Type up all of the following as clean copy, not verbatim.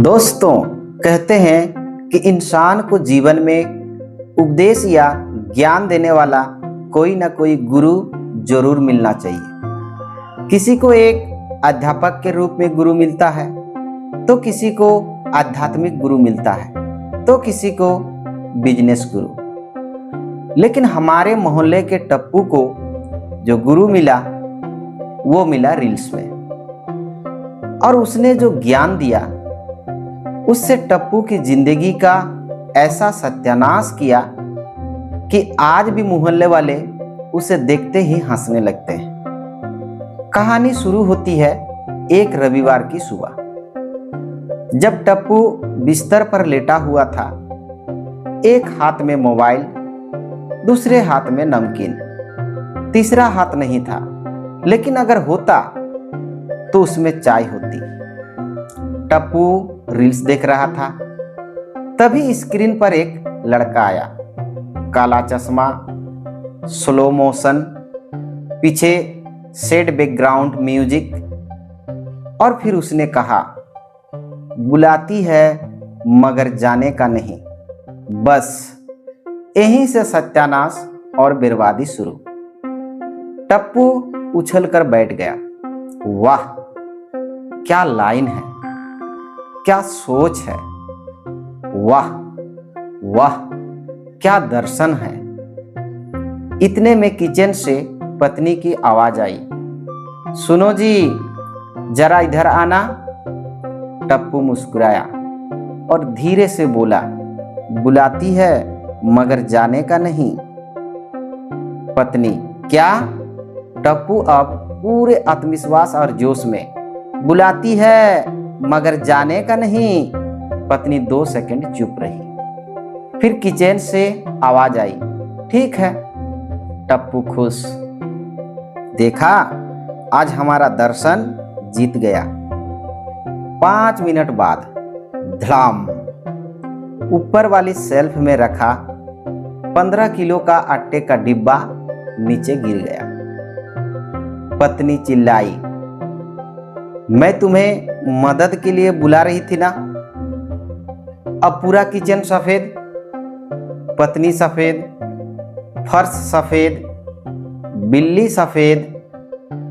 दोस्तों, कहते हैं कि इंसान को जीवन में उपदेश या ज्ञान देने वाला कोई ना कोई गुरु जरूर मिलना चाहिए। किसी को एक अध्यापक के रूप में गुरु मिलता है, तो किसी को आध्यात्मिक गुरु मिलता है, तो किसी को बिजनेस गुरु। लेकिन हमारे मोहल्ले के टप्पू को जो गुरु मिला वो मिला रील्स में, और उसने जो ज्ञान दिया उससे टप्पू की जिंदगी का ऐसा सत्यानाश किया कि आज भी मोहल्ले वाले उसे देखते ही हंसने लगते हैं। कहानी शुरू होती है एक रविवार की सुबह, जब टप्पू बिस्तर पर लेटा हुआ था। एक हाथ में मोबाइल, दूसरे हाथ में नमकीन, तीसरा हाथ नहीं था, लेकिन अगर होता तो उसमें चाय होती। टप्पू रील्स देख रहा था, तभी स्क्रीन पर एक लड़का आया। काला चश्मा, स्लो मोशन, पीछे सैड बैकग्राउंड म्यूजिक, और फिर उसने कहा, बुलाती है मगर जाने का नहीं। बस यहीं से सत्यानाश और बर्बादी शुरू। टप्पू उछलकर बैठ गया। वाह, क्या लाइन है, क्या सोच है, वाह वाह, क्या दर्शन है। इतने में किचन से पत्नी की आवाज आई, सुनो जी, जरा इधर आना। टप्पू मुस्कुराया और धीरे से बोला, बुलाती है मगर जाने का नहीं। पत्नी, क्या? टप्पू अब पूरे आत्मविश्वास और जोश में, बुलाती है मगर जाने का नहीं। पत्नी 2 सेकंड चुप रही, फिर किचन से आवाज आई, ठीक है। टप्पू खुश, देखा, आज हमारा दर्शन जीत गया। 5 मिनट बाद धड़ाम, ऊपर वाली सेल्फ में रखा 15 किलो का आटे का डिब्बा नीचे गिर गया। पत्नी चिल्लाई, मैं तुम्हें मदद के लिए बुला रही थी ना। अब पूरा किचन सफेद, पत्नी सफेद, फर्श सफेद, बिल्ली सफेद,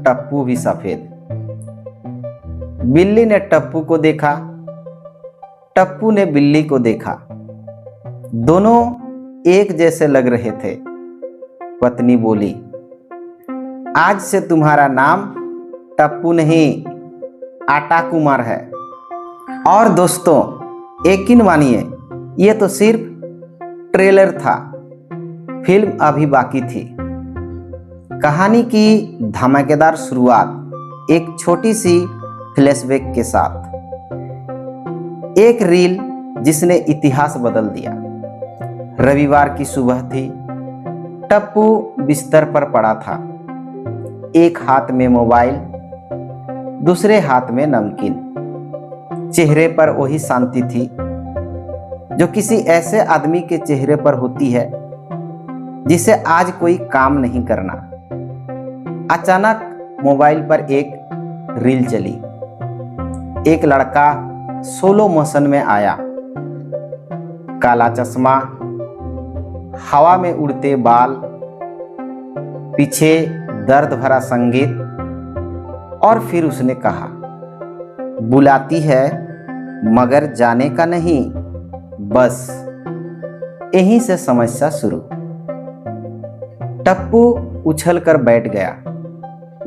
टप्पू भी सफेद। बिल्ली ने टप्पू को देखा, टप्पू ने बिल्ली को देखा। दोनों एक जैसे लग रहे थे। पत्नी बोली, आज से तुम्हारा नाम टप्पू नहीं, आटा कुमार है। और दोस्तों, यकीन मानिए, ये तो सिर्फ ट्रेलर था, फिल्म अभी बाकी थी। कहानी की धमाकेदार शुरुआत एक छोटी सी फ्लैशबैक के साथ, एक रील जिसने इतिहास बदल दिया। रविवार की सुबह थी, टप्पू बिस्तर पर पड़ा था। एक हाथ में मोबाइल, दूसरे हाथ में नमकीन। चेहरे पर वही शांति थी जो किसी ऐसे आदमी के चेहरे पर होती है जिसे आज कोई काम नहीं करना। अचानक मोबाइल पर एक रील चली। एक लड़का सोलो मोशन में आया, काला चश्मा, हवा में उड़ते बाल, पीछे दर्द भरा संगीत, और फिर उसने कहा, बुलाती है मगर जाने का नहीं। बस यहीं से समस्या शुरू। टप्पू उछलकर बैठ गया।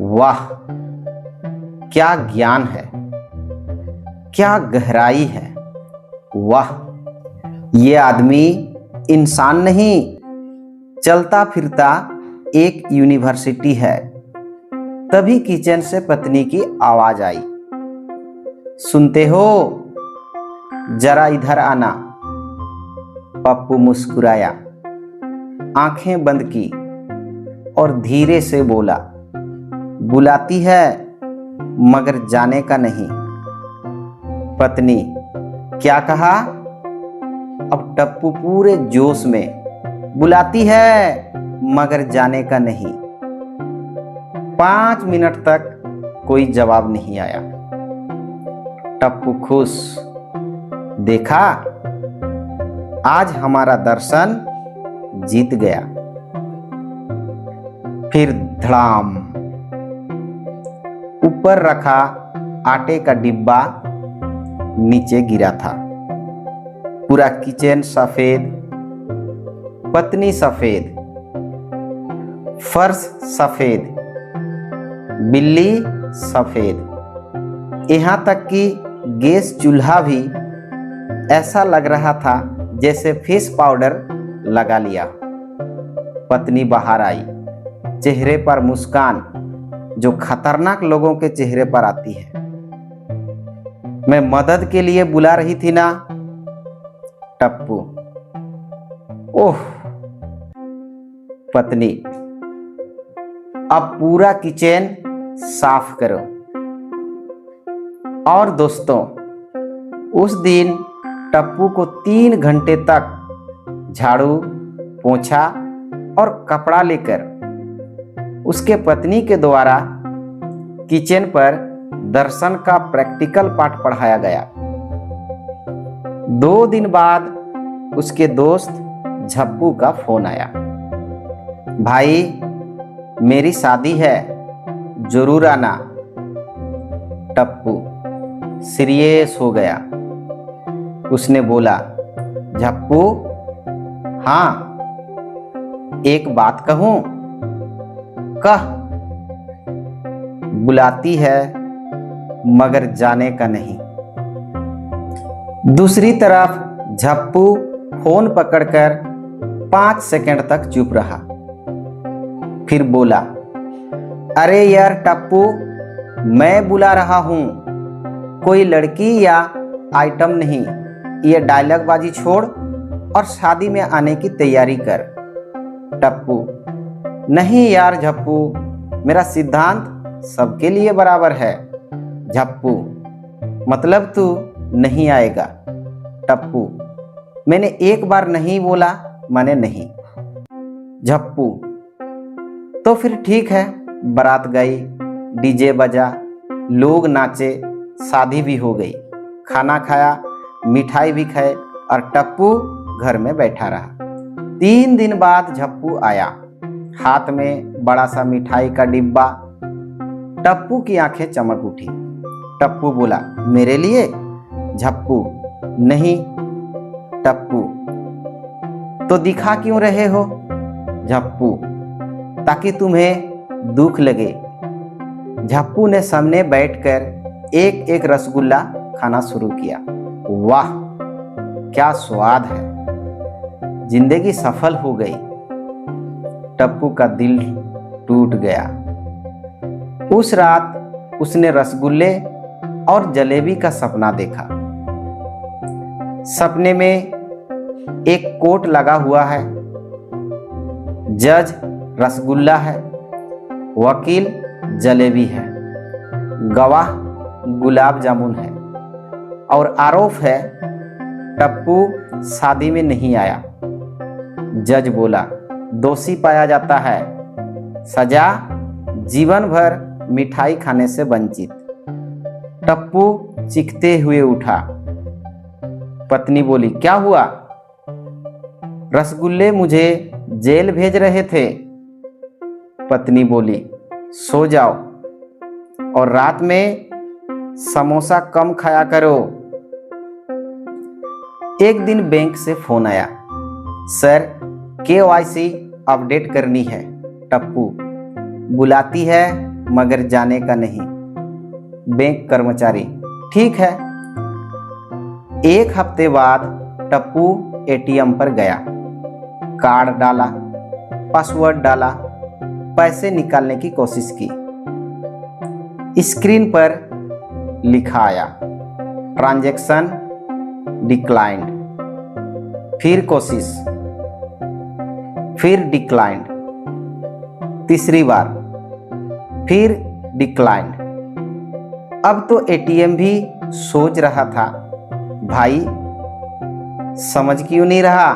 वाह, क्या ज्ञान है, क्या गहराई है। वाह, ये आदमी इंसान नहीं, चलता फिरता एक यूनिवर्सिटी है। तभी किचन से पत्नी की आवाज आई, सुनते हो, जरा इधर आना। पप्पू मुस्कुराया, आंखें बंद की और धीरे से बोला, बुलाती है मगर जाने का नहीं। पत्नी, क्या कहा? अब टप्पू पूरे जोश में, बुलाती है मगर जाने का नहीं। 5 मिनट तक कोई जवाब नहीं आया। टप्पू खुश, देखा, आज हमारा दर्शन जीत गया। फिर धड़ाम, ऊपर रखा आटे का डिब्बा नीचे गिरा था। पूरा किचन सफेद, पत्नी सफेद, फर्श सफेद, बिल्ली सफेद, यहाँ तक कि गैस चूल्हा भी ऐसा लग रहा था जैसे फेस पाउडर लगा लिया। पत्नी बाहर आई, चेहरे पर मुस्कान जो खतरनाक लोगों के चेहरे पर आती है। मैं मदद के लिए बुला रही थी ना। टप्पू, ओह। पत्नी, अब पूरा किचन साफ करो। और दोस्तों, उस दिन टप्पू को 3 घंटे तक झाड़ू, पोंछा और कपड़ा लेकर उसके पत्नी के द्वारा किचन पर दर्शन का प्रैक्टिकल पाठ पढ़ाया गया। 2 दिन बाद उसके दोस्त झप्पू का फोन आया। भाई, मेरी शादी है, जरूर आना। टप्पू सीरियस हो गया। उसने बोला, झप्पू, हाँ, एक बात कहूं? कह। बुलाती है मगर जाने का नहीं। दूसरी तरफ झप्पू फोन पकड़कर 5 सेकंड तक चुप रहा। फिर बोला, अरे यार टप्पू, मैं बुला रहा हूं, कोई लड़की या आइटम नहीं। ये डायलॉग बाजी छोड़ और शादी में आने की तैयारी कर। टप्पू, नहीं यार झप्पू, मेरा सिद्धांत सबके लिए बराबर है। झप्पू, मतलब तू नहीं आएगा। टप्पू, मैंने एक बार नहीं बोला, माने नहीं। झप्पू, तो फिर ठीक है। बारात गई, डीजे बजा, लोग नाचे, शादी भी हो गई, खाना खाया, मिठाई भी खाए और टप्पू घर में बैठा रहा। 3 दिन बाद झप्पू आया, हाथ में बड़ा सा मिठाई का डिब्बा। टप्पू की आंखें चमक उठी। टप्पू बोला, मेरे लिए? झप्पू, नहीं। टप्पू, तो दिखा क्यों रहे हो? झप्पू, ताकि तुम्हें दुख लगे। झप्पू ने सामने बैठकर एक एक रसगुल्ला खाना शुरू किया। वाह, क्या स्वाद है। जिंदगी सफल हो गई। टप्पू का दिल टूट गया। उस रात उसने रसगुल्ले और जलेबी का सपना देखा। सपने में एक कोट लगा हुआ है, जज रसगुल्ला है, वकील जलेबी है, गवाह गुलाब जामुन है और आरोप है टप्पू शादी में नहीं आया। जज बोला, दोषी पाया जाता है, सजा जीवन भर मिठाई खाने से वंचित। टप्पू चीखते हुए उठा। पत्नी बोली, क्या हुआ? रसगुल्ले मुझे जेल भेज रहे थे। पत्नी बोली, सो जाओ और रात में समोसा कम खाया करो। एक दिन बैंक से फोन आया, सर KYC अपडेट करनी है। टप्पू, बुलाती है मगर जाने का नहीं। बैंक कर्मचारी, ठीक है। 1 हफ्ते बाद टप्पू ATM पर गया, कार्ड डाला, पासवर्ड डाला, पैसे निकालने की कोशिश की। स्क्रीन पर लिखा आया, ट्रांजैक्शन डिक्लाइंड। फिर कोशिश, फिर डिक्लाइंड, तीसरी बार, फिर डिक्लाइंड। अब तो ATM भी सोच रहा था, भाई समझ क्यों नहीं रहा।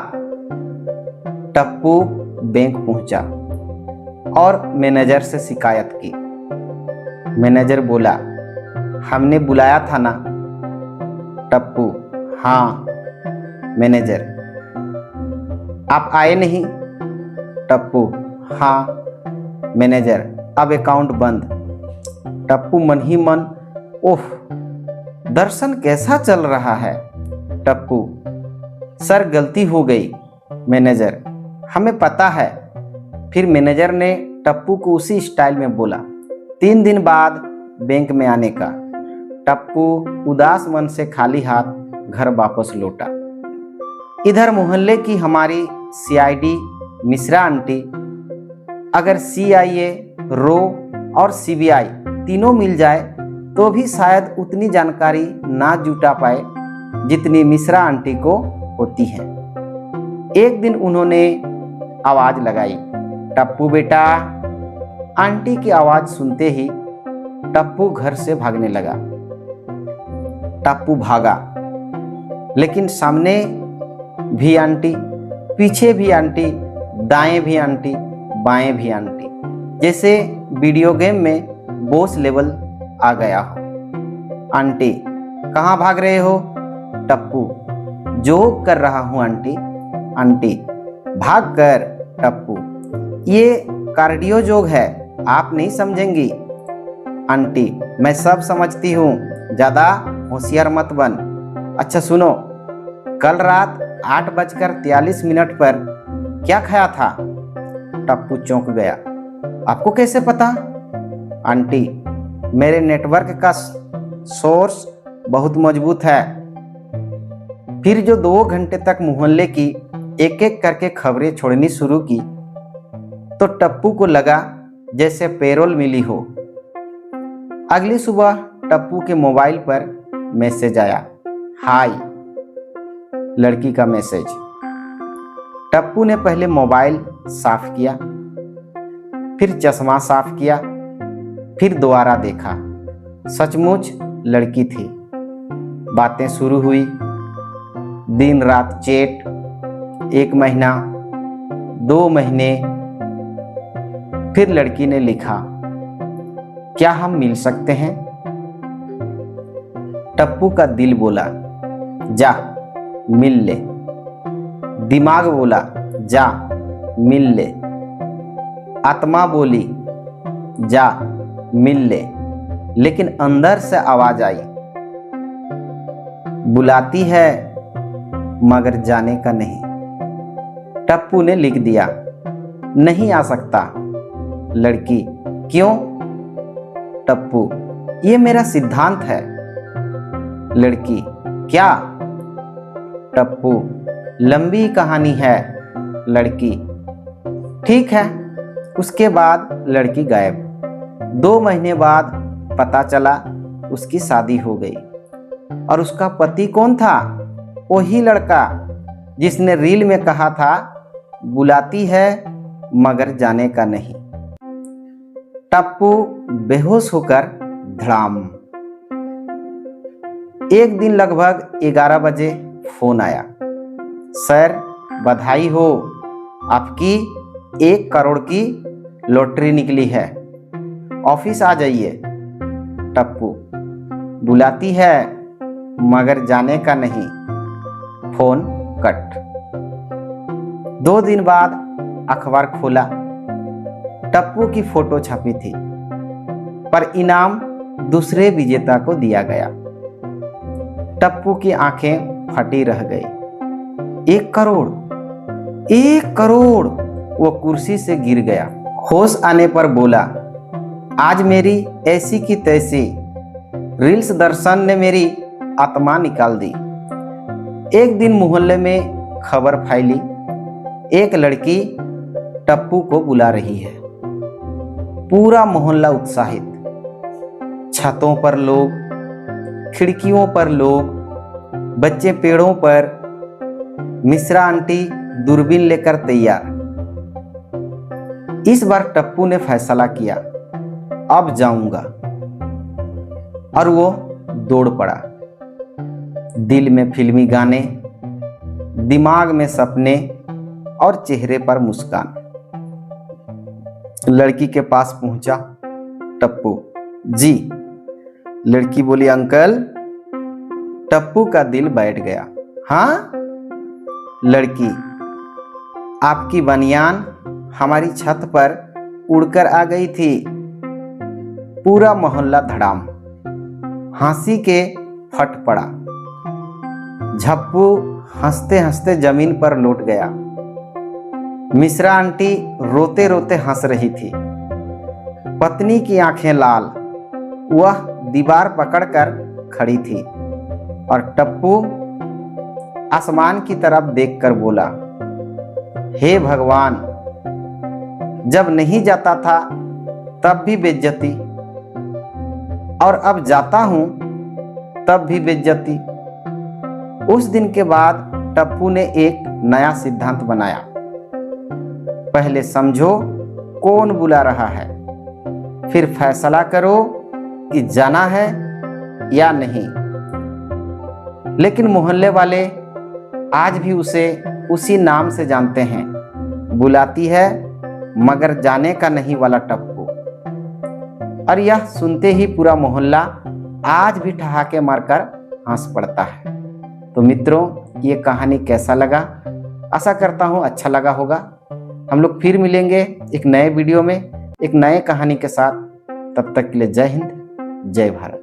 टप्पू बैंक पहुंचा और मैनेजर से शिकायत की। मैनेजर बोला, हमने बुलाया था ना। टप्पू, हाँ मैनेजर। आप आए नहीं? टप्पू, हाँ मैनेजर, अब अकाउंट बंद। टप्पू मन ही मन, ओह दर्शन कैसा चल रहा है? टप्पू, सर गलती हो गई। मैनेजर, हमें पता है। फिर मैनेजर ने टप्पू को उसी स्टाइल में बोला। 3 दिन बाद बैंक में आने का। टप्पू उदास मन से खाली हाथ घर वापस लौटा। इधर मोहल्ले की हमारी सीआईडी मिश्रा आंटी, अगर CIA, रो और सीबीआई तीनों मिल जाए तो भी शायद उतनी जानकारी ना जुटा पाए जितनी मिश्रा आंटी को होती है। एक दिन उन्होंने आवाज लगाई, टप्पू बेटा। आंटी की आवाज सुनते ही टप्पू घर से भागने लगा। टप्पू भागा, लेकिन सामने भी आंटी, पीछे भी आंटी, दाएं भी आंटी, बाएं भी आंटी, जैसे वीडियो गेम में बॉस लेवल आ गया हो। आंटी, कहाँ भाग रहे हो? टप्पू, जोक कर रहा हूँ आंटी। आंटी, भाग कर। टप्पू, ये कार्डियो जोग है, आप नहीं समझेंगी। आंटी, मैं सब समझती हूँ, ज्यादा होशियार मत बन। अच्छा सुनो, कल रात 8:43 पर क्या खाया था? टप्पू चौंक गया। आपको कैसे पता? आंटी, मेरे नेटवर्क का सोर्स बहुत मजबूत है। फिर जो 2 घंटे तक मोहल्ले की एक एक करके खबरें छोड़नी शुरू की तो टप्पू को लगा जैसे पेरोल मिली हो। अगली सुबह टप्पू के मोबाइल पर मैसेज आया, हाय, लड़की का मैसेज। टप्पू ने पहले मोबाइल साफ किया, फिर चश्मा साफ किया, फिर दोबारा देखा। सचमुच लड़की थी। बातें शुरू हुई, दिन रात चैट। 1 महीना, 2 महीने, फिर लड़की ने लिखा, क्या हम मिल सकते हैं? टप्पू का दिल बोला, जा मिल ले। दिमाग बोला, जा मिल ले। आत्मा बोली, जा मिल ले। लेकिन अंदर से आवाज आई, बुलाती है मगर जाने का नहीं। टप्पू ने लिख दिया, नहीं आ सकता। लड़की, क्यों? टप्पू, ये मेरा सिद्धांत है। लड़की, क्या? टप्पू, लंबी कहानी है। लड़की, ठीक है। उसके बाद लड़की गायब। 2 महीने बाद पता चला उसकी शादी हो गई। और उसका पति कौन था? वही लड़का जिसने रील में कहा था, बुलाती है मगर जाने का नहीं। टप्पू बेहोश होकर धड़ाम। एक दिन लगभग 11 बजे फोन आया, सर बधाई हो, आपकी 1 करोड़ की लॉटरी निकली है, ऑफिस आ जाइए। टप्पू, बुलाती है मगर जाने का नहीं। Phone cut. 2 दिन बाद अखबार खोला, टप्पू की फोटो छपी थी, पर इनाम दूसरे विजेता को दिया गया। टप्पू की आंखें फटी रह गई। 1 करोड़, 1 करोड़! वो कुर्सी से गिर गया। होश आने पर बोला, आज मेरी ऐसी की तैसी, रील्स दर्शन ने मेरी आत्मा निकाल दी। एक दिन मोहल्ले में खबर फैली, एक लड़की टप्पू को बुला रही है। पूरा मोहल्ला उत्साहित। छतों पर लोग, खिड़कियों पर लोग, बच्चे पेड़ों पर, मिश्रा आंटी दूरबीन लेकर तैयार। इस बार टप्पू ने फैसला किया, अब जाऊंगा। और वो दौड़ पड़ा। दिल में फिल्मी गाने, दिमाग में सपने और चेहरे पर मुस्कान। लड़की के पास पहुंचा टप्पू, जी। लड़की बोली, अंकल टप्पू का दिल बैठ गया। हाँ लड़की, आपकी बनियान हमारी छत पर उड़कर आ गई थी। पूरा मोहल्ला धड़ाम हंसी के फट पड़ा। झप्पू हंसते हंसते जमीन पर लौट गया। मिश्रा आंटी रोते रोते हंस रही थी। पत्नी की आंखें लाल, वह दीवार पकड़कर खड़ी थी और टप्पू आसमान की तरफ देखकर बोला, हे भगवान, जब नहीं जाता था तब भी बेइज्जती, और अब जाता हूं तब भी बेइज्जती। उस दिन के बाद टप्पू ने एक नया सिद्धांत बनाया, पहले समझो कौन बुला रहा है, फिर फैसला करो कि जाना है या नहीं। लेकिन मोहल्ले वाले आज भी उसे उसी नाम से जानते हैं, बुलाती है मगर जाने का नहीं वाला टप्पू। और यह सुनते ही पूरा मोहल्ला आज भी ठहाके मारकर हंस पड़ता है। तो मित्रों, ये कहानी कैसा लगा? आशा करता हूँ अच्छा लगा होगा। हम लोग फिर मिलेंगे एक नए वीडियो में एक नए कहानी के साथ। तब तक के लिए जय हिंद, जय भारत।